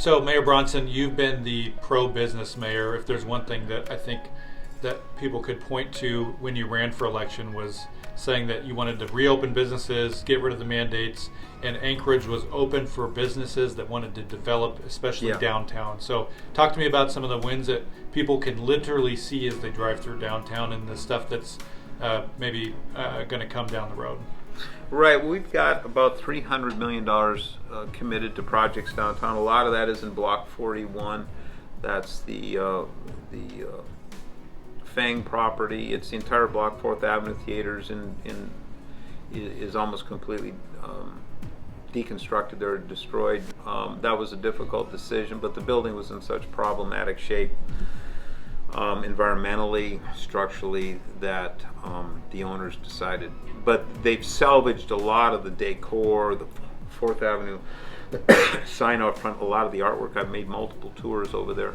So, Mayor Bronson, you've been the pro-business mayor. If there's one thing that I think that people could point to when you ran for election was saying that you wanted to reopen businesses, get rid of the mandates, and Anchorage was open for businesses that wanted to develop, especially downtown. So talk to me about some of the wins that people can literally see as they drive through downtown and the stuff that's maybe going to come down the road. Right. Well, we've got about $300 million committed to projects downtown. A lot of that is in Block 41. That's the Fang property. It's the entire block. 4th Avenue Theaters is almost completely deconstructed. They're destroyed. That was a difficult decision, but the building was in such problematic shape environmentally, structurally, that the owners decided. But they've salvaged a lot of the decor, the 4th Avenue sign out front, a lot of the artwork. I've made multiple tours over there.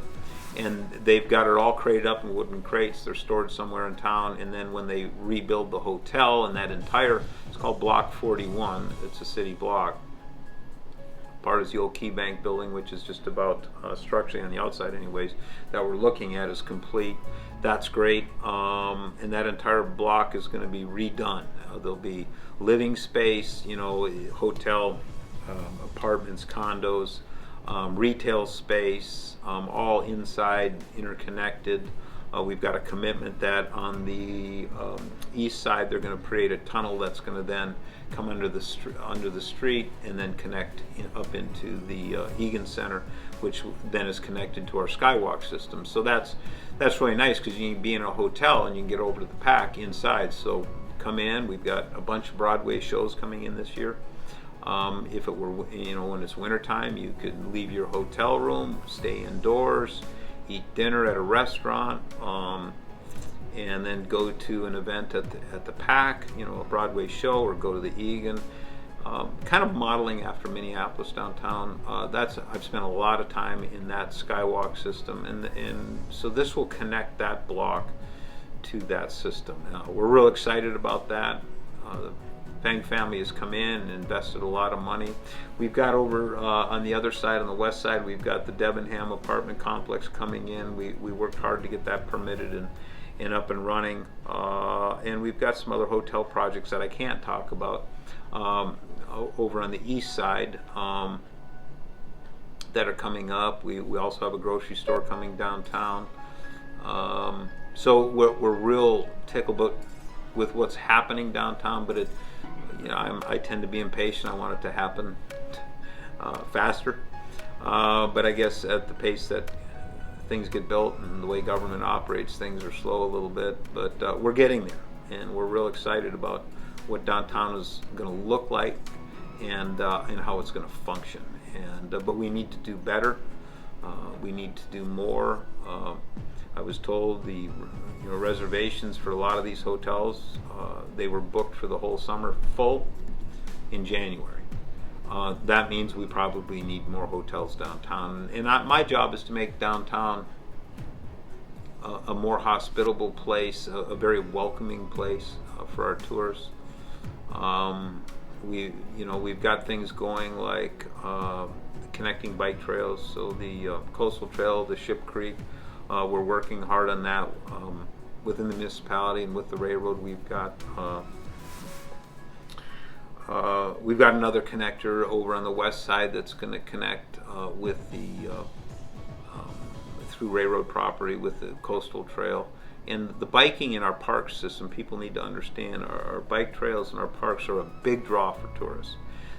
And they've got it all crated up in wooden crates. They're stored somewhere in town. And then when they rebuild the hotel and that entire, it's called Block 41. It's a city block. Part is the old Key Bank building, which is just about structurally on the outside anyways, that we're looking at is complete. That's great. And that entire block is going to be redone. There'll be living space, hotel, apartments, condos, retail space, all inside, interconnected. We've got a commitment that on the east side they're going to create a tunnel that's going to then come under the street and then connect up into the Egan Center, which then is connected to our skywalk system. So that's really nice because you can be in a hotel and you can get over to the Pack inside. So come in. We've got a bunch of Broadway shows coming in this year. If it were, when it's wintertime, you could leave your hotel room, stay indoors, eat dinner at a restaurant, and then go to an event at the Pack, a Broadway show, or go to the Egan. Kind of modeling after Minneapolis downtown. I've spent a lot of time in that skywalk system, and so this will connect that block to that system. We're real excited about that. The Fang family has come in and invested a lot of money. We've got over on the other side, on the west side, we've got the Debenham apartment complex coming in. We worked hard to get that permitted and up and running. And we've got some other hotel projects that I can't talk about over on the east side that are coming up. We also have a grocery store coming downtown. So we're real tickled with what's happening downtown, but I tend to be impatient. I want it to happen faster. But I guess at the pace that things get built and the way government operates, things are slow a little bit. But we're getting there, and we're real excited about what downtown is going to look like and how it's going to function. But we need to do better. We need to do more. I was told the reservations for a lot of these hotels, they were booked for the whole summer full in January. That means we probably need more hotels downtown. And my job is to make downtown a more hospitable place, a very welcoming place for our tourists. We've got things going like connecting bike trails. So the Coastal Trail, the Ship Creek, we're working hard on that within the municipality and with the railroad. We've got another connector over on the west side that's going to connect with the through railroad property with the Coastal Trail. And the biking in our park system, people need to understand our bike trails and our parks are a big draw for tourists.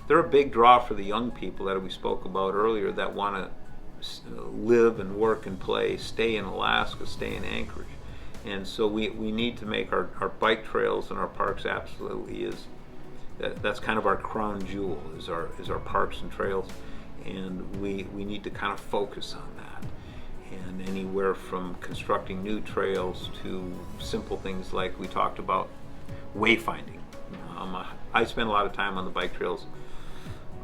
They're a big draw for the young people that we spoke about earlier that want to live and work and play, stay in Alaska, stay in Anchorage. And so we need to make our bike trails and our parks absolutely that's kind of our crown jewel is our parks and trails, and we need to kind of focus on that. And anywhere from constructing new trails to simple things like we talked about wayfinding. I spend a lot of time on the bike trails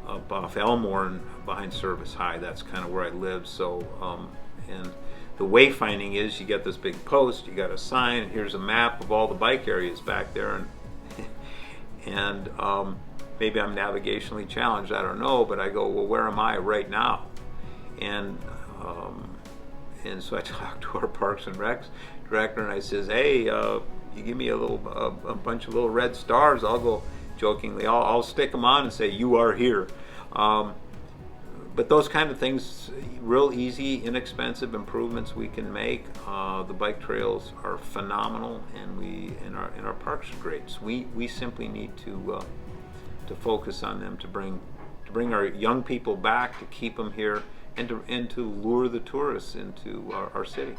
up off Elmore and behind Service High. That's kind of where I live. So and the wayfinding is you get this big post, you got a sign, and here's a map of all the bike areas back there, and maybe I'm navigationally challenged, I don't know, but I go, well, where am I right now? And and so I talked to our Parks and Recs director, and I says, "Hey, you give me a bunch of little red stars, I'll go jokingly, I'll stick them on and say you are here." But those kind of things, real easy, inexpensive improvements we can make. The bike trails are phenomenal, and our parks are great. So we simply need to focus on them, to bring our young people back, to keep them here, and to lure the tourists into our city.